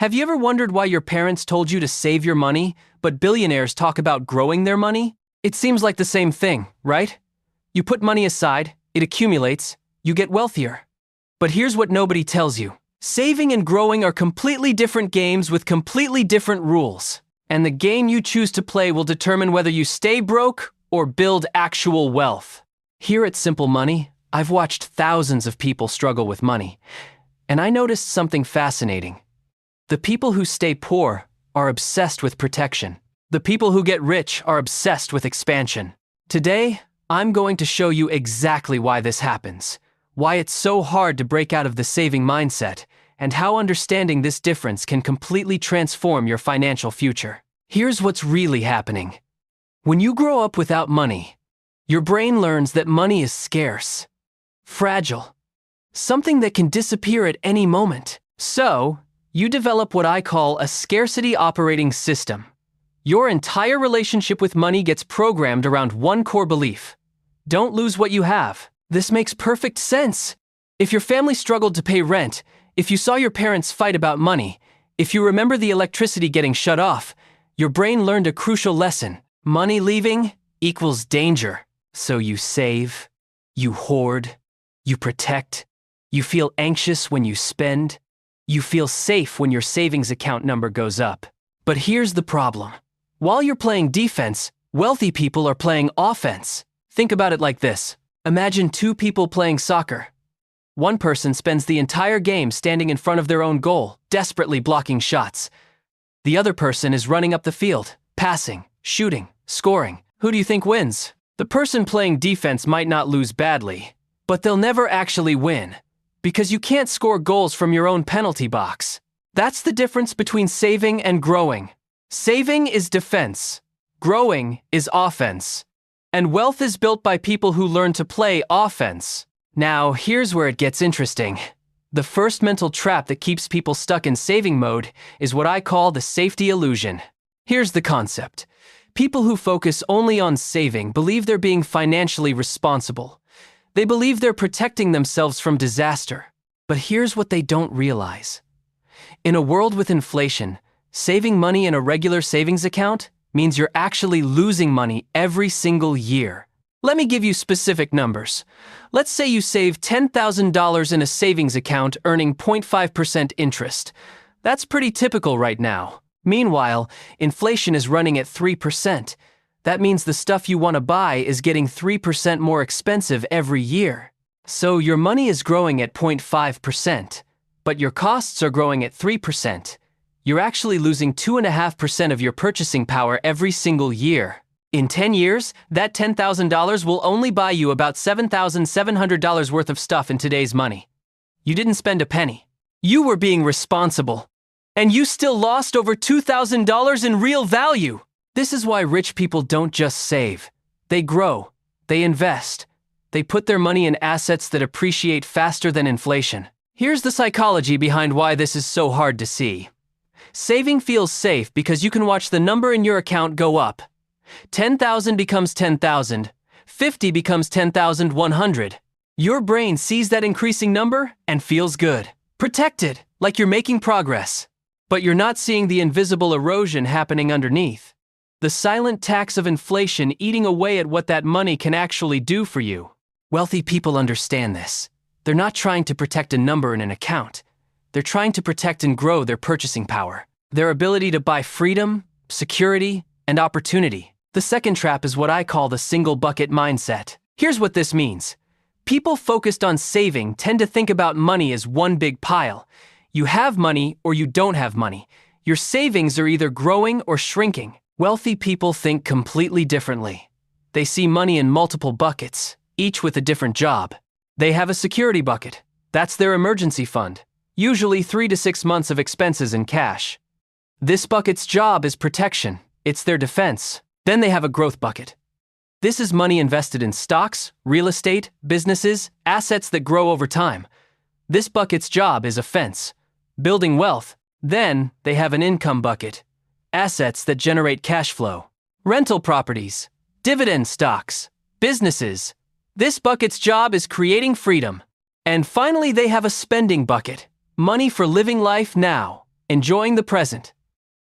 Have you ever wondered why your parents told you to save your money, but billionaires talk about growing their money? It seems like the same thing, right? You put money aside, it accumulates, you get wealthier. But here's what nobody tells you. Saving and growing are completely different games with completely different rules. And the game you choose to play will determine whether you stay broke or build actual wealth. Here at Simple Money, I've watched thousands of people struggle with money, and I noticed something fascinating. The people who stay poor are obsessed with protection. The people who get rich are obsessed with expansion. Today, I'm going to show you exactly why this happens, why it's so hard to break out of the saving mindset, and how understanding this difference can completely transform your financial future. Here's what's really happening. When you grow up without money, your brain learns that money is scarce, fragile, something that can disappear at any moment. So, you develop what I call a scarcity operating system. Your entire relationship with money gets programmed around one core belief. Don't lose what you have. This makes perfect sense. If your family struggled to pay rent, if you saw your parents fight about money, if you remember the electricity getting shut off, your brain learned a crucial lesson. Money leaving equals danger. So you save, you hoard, you protect, you feel anxious when you spend, you feel safe when your savings account number goes up. But here's the problem. While you're playing defense, wealthy people are playing offense. Think about it like this. Imagine two people playing soccer. One person spends the entire game standing in front of their own goal, desperately blocking shots. The other person is running up the field, passing, shooting, scoring. Who do you think wins? The person playing defense might not lose badly, but they'll never actually win, because you can't score goals from your own penalty box. That's the difference between saving and growing. Saving is defense. Growing is offense. And wealth is built by people who learn to play offense. Now, here's where it gets interesting. The first mental trap that keeps people stuck in saving mode is what I call the safety illusion. Here's the concept. People who focus only on saving believe they're being financially responsible. They believe they're protecting themselves from disaster. But here's what they don't realize. In a world with inflation, saving money in a regular savings account means you're actually losing money every single year. Let me give you specific numbers. Let's say you save $10,000 in a savings account earning 0.5% interest. That's pretty typical right now. Meanwhile, inflation is running at 3%. That means the stuff you want to buy is getting 3% more expensive every year. So your money is growing at 0.5%, but your costs are growing at 3%. You're actually losing 2.5% of your purchasing power every single year. In 10 years, that $10,000 will only buy you about $7,700 worth of stuff in today's money. You didn't spend a penny. You were being responsible. And you still lost over $2,000 in real value. This is why rich people don't just save. They grow. They invest. They put their money in assets that appreciate faster than inflation. Here's the psychology behind why this is so hard to see. Saving feels safe because you can watch the number in your account go up. 10,000 becomes 10,000. 50 becomes 10,100. Your brain sees that increasing number and feels good. Protected, like you're making progress. But you're not seeing the invisible erosion happening underneath. The silent tax of inflation eating away at what that money can actually do for you. Wealthy people understand this. They're not trying to protect a number in an account. They're trying to protect and grow their purchasing power, their ability to buy freedom, security, and opportunity. The second trap is what I call the single bucket mindset. Here's what this means. People focused on saving tend to think about money as one big pile. You have money or you don't have money. Your savings are either growing or shrinking. Wealthy people think completely differently. They see money in multiple buckets, each with a different job. They have a security bucket. That's their emergency fund, usually 3 to 6 months of expenses in cash. This bucket's job is protection. It's their defense. Then they have a growth bucket. This is money invested in stocks, real estate, businesses, assets that grow over time. This bucket's job is offense, building wealth. Then they have an income bucket, assets that generate cash flow, rental properties, dividend stocks, businesses. This bucket's job is creating freedom. And finally, they have a spending bucket, money for living life now. enjoying the present.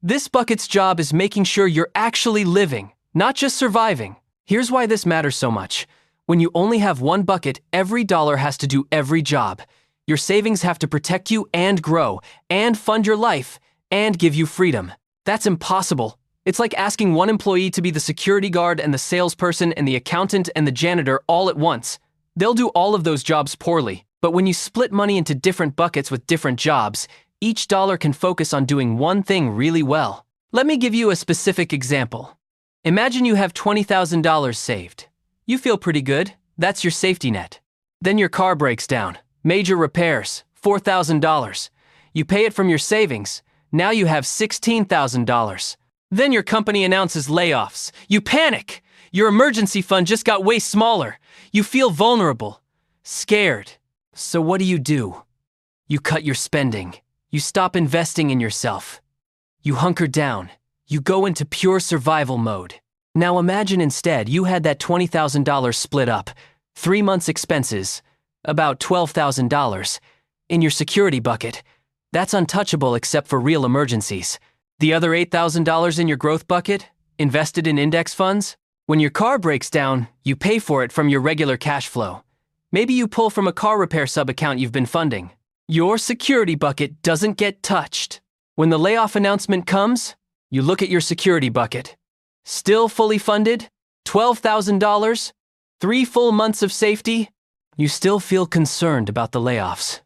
This bucket's job is making sure you're actually living, not just surviving. Here's why this matters so much. When you only have one bucket, every dollar has to do every job. Your savings have to protect you and grow, and fund your life, and give you freedom. That's impossible. It's like asking one employee to be the security guard and the salesperson and the accountant and the janitor all at once. They'll do all of those jobs poorly. But when you split money into different buckets with different jobs, each dollar can focus on doing one thing really well. Let me give you a specific example. Imagine you have $20,000 saved. You feel pretty good. That's your safety net. Then your car breaks down. Major repairs, $4,000. You pay it from your savings. Now you have $16,000. Then your company announces layoffs. You panic. Your emergency fund just got way smaller. You feel vulnerable, scared. So what do? You cut your spending. You stop investing in yourself. You hunker down. You go into pure survival mode. Now imagine instead you had that $20,000 split up. 3 months expenses, about $12,000, in your security bucket. That's untouchable except for real emergencies. The other $8,000 in your growth bucket, invested in index funds? When your car breaks down, you pay for it from your regular cash flow. Maybe you pull from a car repair sub-account you've been funding. Your security bucket doesn't get touched. When the layoff announcement comes, you look at your security bucket. Still fully funded? $12,000? 3 full months of safety? You still feel concerned about the layoffs.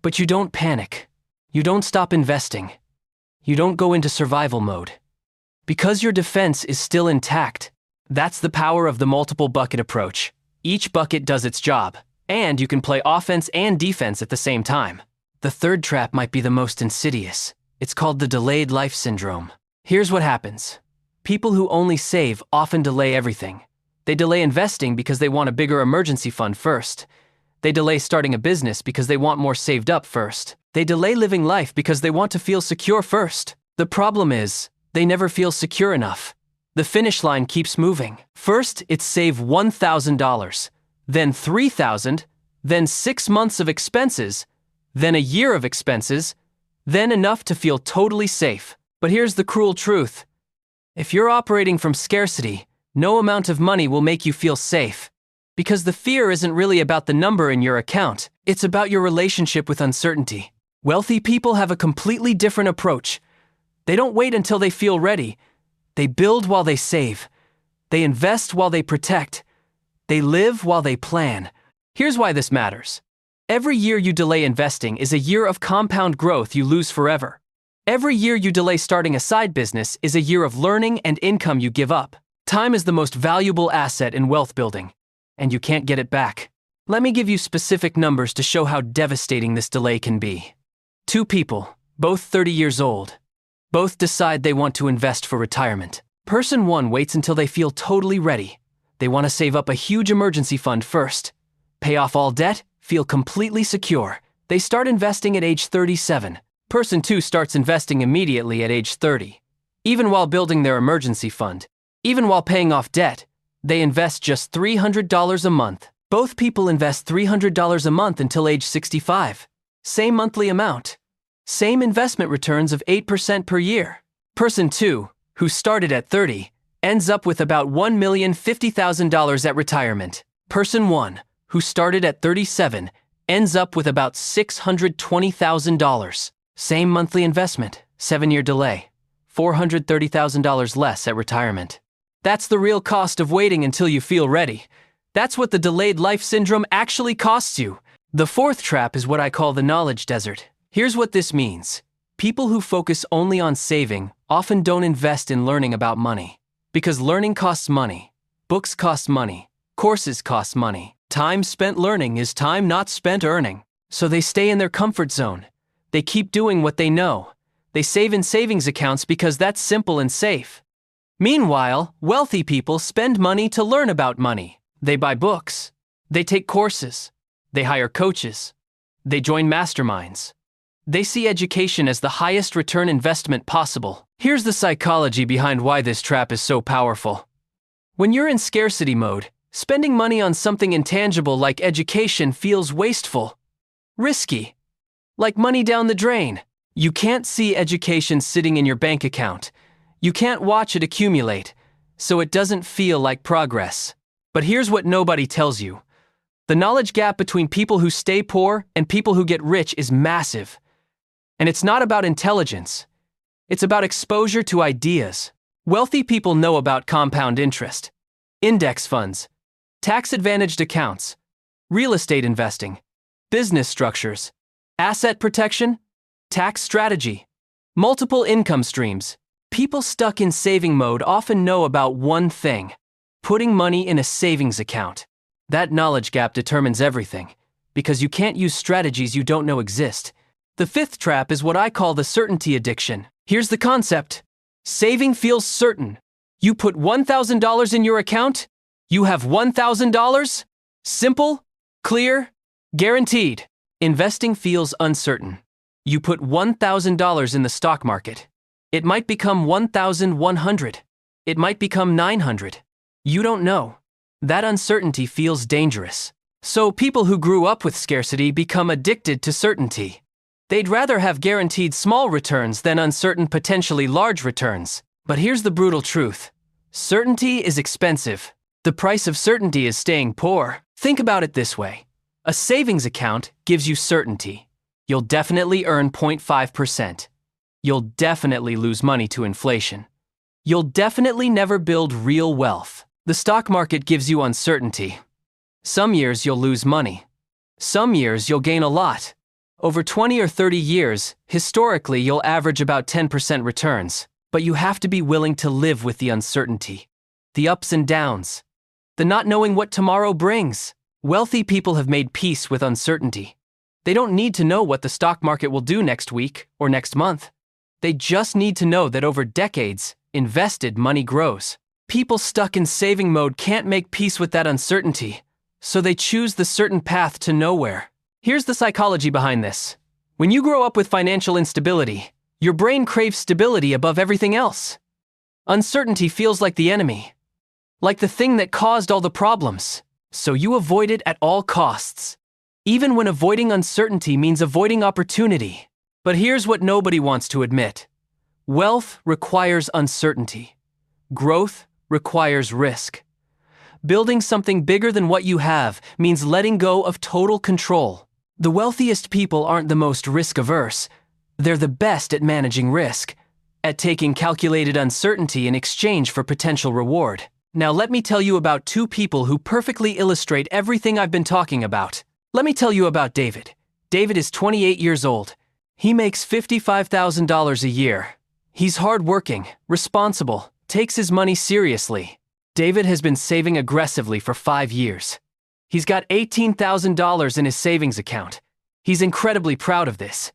But you don't panic. You don't stop investing. You don't go into survival mode. Because your defense is still intact. That's the power of the multiple bucket approach. Each bucket does its job, and you can play offense and defense at the same time. The third trap might be the most insidious. It's called the delayed life syndrome. Here's what happens. People who only save often delay everything. They delay investing because they want a bigger emergency fund first. They delay starting a business because they want more saved up first. They delay living life because they want to feel secure first. The problem is, they never feel secure enough. The finish line keeps moving. First, it's save $1,000, then $3,000, then 6 months of expenses, then a year of expenses, then enough to feel totally safe. But here's the cruel truth. If you're operating from scarcity, no amount of money will make you feel safe. Because the fear isn't really about the number in your account, it's about your relationship with uncertainty. Wealthy people have a completely different approach. They don't wait until they feel ready. They build while they save. They invest while they protect. They live while they plan. Here's why this matters. Every year you delay investing is a year of compound growth you lose forever. Every year you delay starting a side business is a year of learning and income you give up. Time is the most valuable asset in wealth building, and you can't get it back. Let me give you specific numbers to show how devastating this delay can be. 2 people, both 30 years old. Both decide they want to invest for retirement. Person 1 waits until they feel totally ready. They want to save up a huge emergency fund first. Pay off all debt, feel completely secure. They start investing at age 37. Person 2 starts investing immediately at age 30. Even while building their emergency fund, even while paying off debt, they invest just $300 a month. Both people invest $300 a month until age 65. Same monthly amount. Same investment returns of 8% per year. Person 2, who started at 30, ends up with about $1,050,000 at retirement. Person 1, who started at 37, ends up with about $620,000. Same monthly investment, 7-year delay, $430,000 less at retirement. That's the real cost of waiting until you feel ready. That's what the delayed life syndrome actually costs you. The fourth trap is what I call the knowledge desert. Here's what this means. People who focus only on saving often don't invest in learning about money. Because learning costs money. Books cost money. Courses cost money. Time spent learning is time not spent earning. So they stay in their comfort zone. They keep doing what they know. They save in savings accounts because that's simple and safe. Meanwhile, wealthy people spend money to learn about money. They buy books. They take courses. They hire coaches. They join masterminds. They see education as the highest return investment possible. Here's the psychology behind why this trap is so powerful. When you're in scarcity mode, spending money on something intangible like education feels wasteful, risky, like money down the drain. You can't see education sitting in your bank account. You can't watch it accumulate, so it doesn't feel like progress. But here's what nobody tells you. The knowledge gap between people who stay poor and people who get rich is massive. And it's not about intelligence. It's about exposure to ideas. Wealthy people know about compound interest, index funds, tax-advantaged accounts, real estate investing, business structures, asset protection, tax strategy, multiple income streams. People stuck in saving mode often know about one thing: putting money in a savings account. That knowledge gap determines everything, because you can't use strategies you don't know exist. The fifth trap is what I call the certainty addiction. Here's the concept. Saving feels certain. You put $1,000 in your account, you have $1,000. Simple, clear, guaranteed. Investing feels uncertain. You put $1,000 in the stock market. It might become 1,100. It might become 900. You don't know. That uncertainty feels dangerous. So people who grew up with scarcity become addicted to certainty. They'd rather have guaranteed small returns than uncertain, potentially large returns. But here's the brutal truth. Certainty is expensive. The price of certainty is staying poor. Think about it this way. A savings account gives you certainty. You'll definitely earn 0.5%. You'll definitely lose money to inflation. You'll definitely never build real wealth. The stock market gives you uncertainty. Some years you'll lose money. Some years you'll gain a lot. Over 20 or 30 years, historically you'll average about 10% returns. But you have to be willing to live with the uncertainty. The ups and downs. The not knowing what tomorrow brings. Wealthy people have made peace with uncertainty. They don't need to know what the stock market will do next week or next month. They just need to know that over decades, invested money grows. People stuck in saving mode can't make peace with that uncertainty, so they choose the certain path to nowhere. Here's the psychology behind this. When you grow up with financial instability, your brain craves stability above everything else. Uncertainty feels like the enemy, like the thing that caused all the problems, so you avoid it at all costs. Even when avoiding uncertainty means avoiding opportunity. But here's what nobody wants to admit. Wealth requires uncertainty. Growth requires risk. Building something bigger than what you have means letting go of total control. The wealthiest people aren't the most risk-averse. They're the best at managing risk, at taking calculated uncertainty in exchange for potential reward. Now let me tell you about two people who perfectly illustrate everything I've been talking about. Let me tell you about David. David is 28 years old. He makes $55,000 a year. He's hardworking, responsible, takes his money seriously. David has been saving aggressively for 5 years. He's got $18,000 in his savings account. He's incredibly proud of this.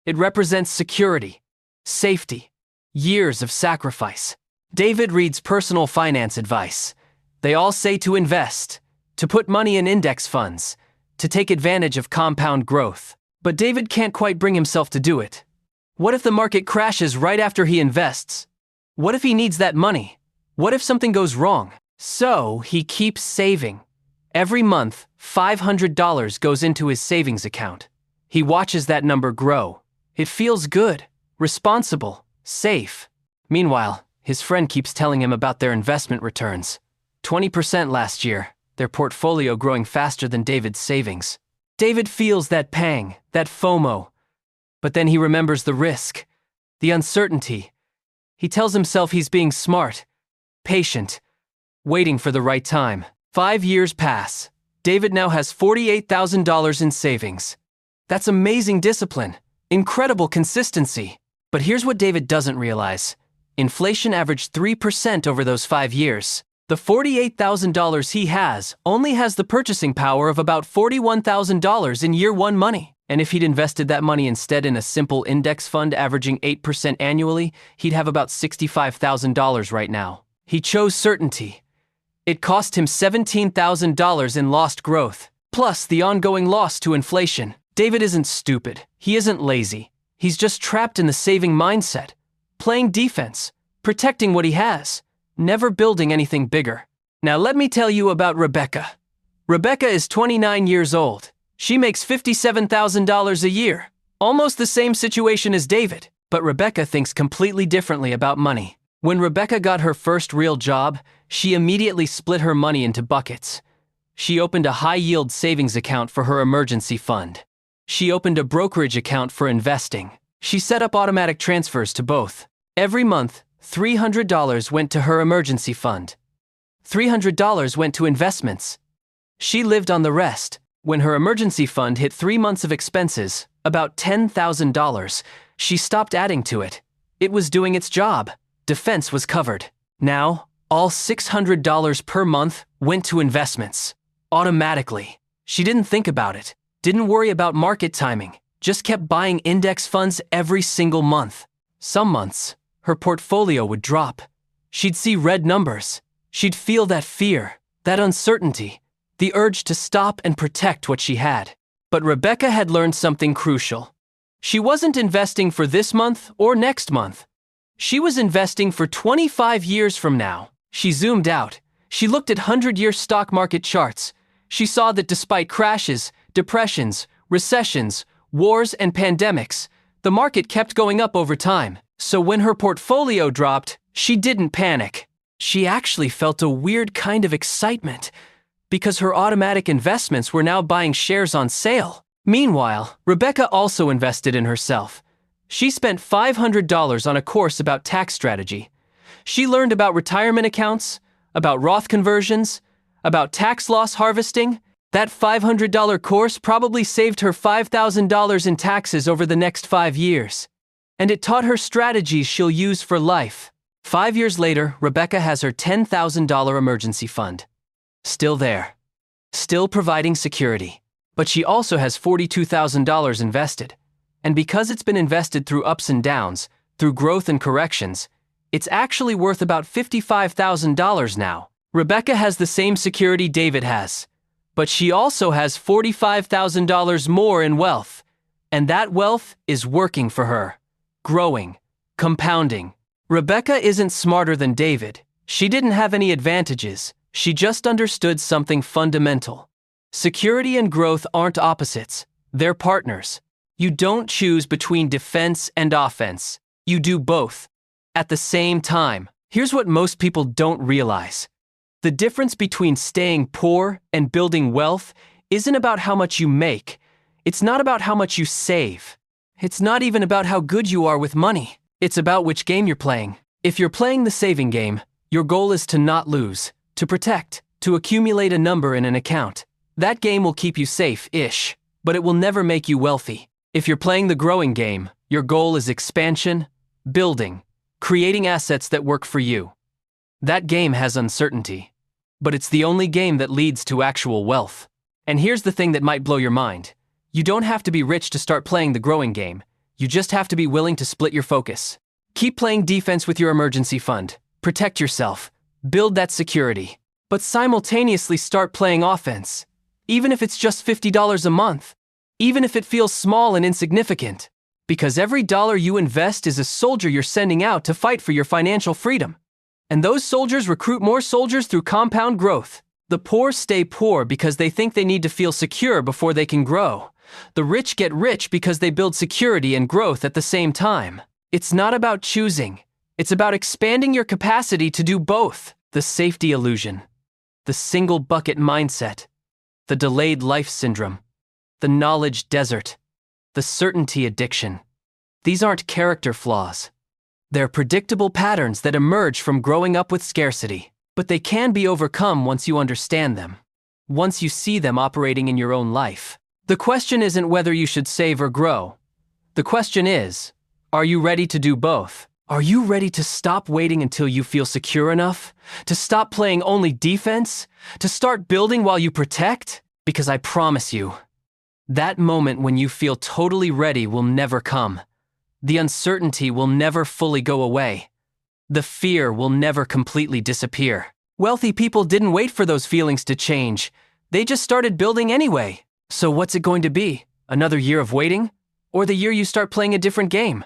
It represents security, safety, years of sacrifice. David reads personal finance advice. They all say to invest, to put money in index funds, to take advantage of compound growth. But David can't quite bring himself to do it. What if the market crashes right after he invests? What if he needs that money? What if something goes wrong? So he keeps saving. Every month, $500 goes into his savings account. He watches that number grow. It feels good, responsible, safe. Meanwhile, his friend keeps telling him about their investment returns. 20% last year, their portfolio growing faster than David's savings. David feels that pang, that FOMO. But then he remembers the risk, the uncertainty. He tells himself he's being smart, patient, waiting for the right time. 5 years pass. David now has $48,000 in savings. That's amazing discipline, incredible consistency. But here's what David doesn't realize. Inflation averaged 3% over those 5 years. The $48,000 he has only has the purchasing power of about $41,000 in year one money. And if he'd invested that money instead in a simple index fund averaging 8% annually, he'd have about $65,000 right now. He chose certainty. It cost him $17,000 in lost growth, plus the ongoing loss to inflation. David isn't stupid. He isn't lazy. He's just trapped in the saving mindset, playing defense, protecting what he has, never building anything bigger. Now let me tell you about Rebecca. Rebecca is 29 years old. She makes $57,000 a year. Almost the same situation as David, but Rebecca thinks completely differently about money. When Rebecca got her first real job, she immediately split her money into buckets. She opened a high-yield savings account for her emergency fund. She opened a brokerage account for investing. She set up automatic transfers to both. Every month, $300 went to her emergency fund. $300 went to investments. She lived on the rest. When her emergency fund hit 3 months of expenses, about $10,000, she stopped adding to it. It was doing its job. Defense was covered. Now, all $600 per month went to investments. Automatically. She didn't think about it, didn't worry about market timing, just kept buying index funds every single month. Some months, her portfolio would drop. She'd see red numbers. She'd feel that fear, that uncertainty, the urge to stop and protect what she had. But Rebecca had learned something crucial. She wasn't investing for this month or next month. She was investing for 25 years from now. She zoomed out. She looked at 100-year stock market charts. She saw that despite crashes, depressions, recessions, wars, and pandemics, the market kept going up over time. So when her portfolio dropped, she didn't panic. She actually felt a weird kind of excitement, because her automatic investments were now buying shares on sale. Meanwhile, Rebecca also invested in herself. She spent $500 on a course about tax strategy. She learned about retirement accounts, about Roth conversions, about tax loss harvesting. That $500 course probably saved her $5,000 in taxes over the next 5 years. And it taught her strategies she'll use for life. 5 years later, Rebecca has her $10,000 emergency fund. Still there. Still providing security. But she also has $42,000 invested. And because it's been invested through ups and downs, through growth and corrections, it's actually worth about $55,000 now. Rebecca has the same security David has. But she also has $45,000 more in wealth. And that wealth is working for her. Growing. Compounding. Rebecca isn't smarter than David. She didn't have any advantages. She just understood something fundamental. Security and growth aren't opposites. They're partners. You don't choose between defense and offense. You do both. At the same time. Here's what most people don't realize. The difference between staying poor and building wealth isn't about how much you make. It's not about how much you save. It's not even about how good you are with money. It's about which game you're playing. If you're playing the saving game, your goal is to not lose, to protect, to accumulate a number in an account. That game will keep you safe-ish, but it will never make you wealthy. If you're playing the growing game, your goal is expansion, building, creating assets that work for you. That game has uncertainty, but it's the only game that leads to actual wealth. And here's the thing that might blow your mind. You don't have to be rich to start playing the growing game. You just have to be willing to split your focus. Keep playing defense with your emergency fund. Protect yourself. Build that security. But simultaneously start playing offense. Even if it's just $50 a month. Even if it feels small and insignificant. Because every dollar you invest is a soldier you're sending out to fight for your financial freedom. And those soldiers recruit more soldiers through compound growth. The poor stay poor because they think they need to feel secure before they can grow. The rich get rich because they build security and growth at the same time. It's not about choosing. It's about expanding your capacity to do both. The safety illusion. The single bucket mindset. The delayed life syndrome. The knowledge desert. The certainty addiction. These aren't character flaws. They're predictable patterns that emerge from growing up with scarcity. But they can be overcome once you understand them. Once you see them operating in your own life. The question isn't whether you should save or grow. The question is, are you ready to do both? Are you ready to stop waiting until you feel secure enough? To stop playing only defense? To start building while you protect? Because I promise you, that moment when you feel totally ready will never come. The uncertainty will never fully go away. The fear will never completely disappear. Wealthy people didn't wait for those feelings to change. They just started building anyway. So what's it going to be? Another year of waiting? Or the year you start playing a different game?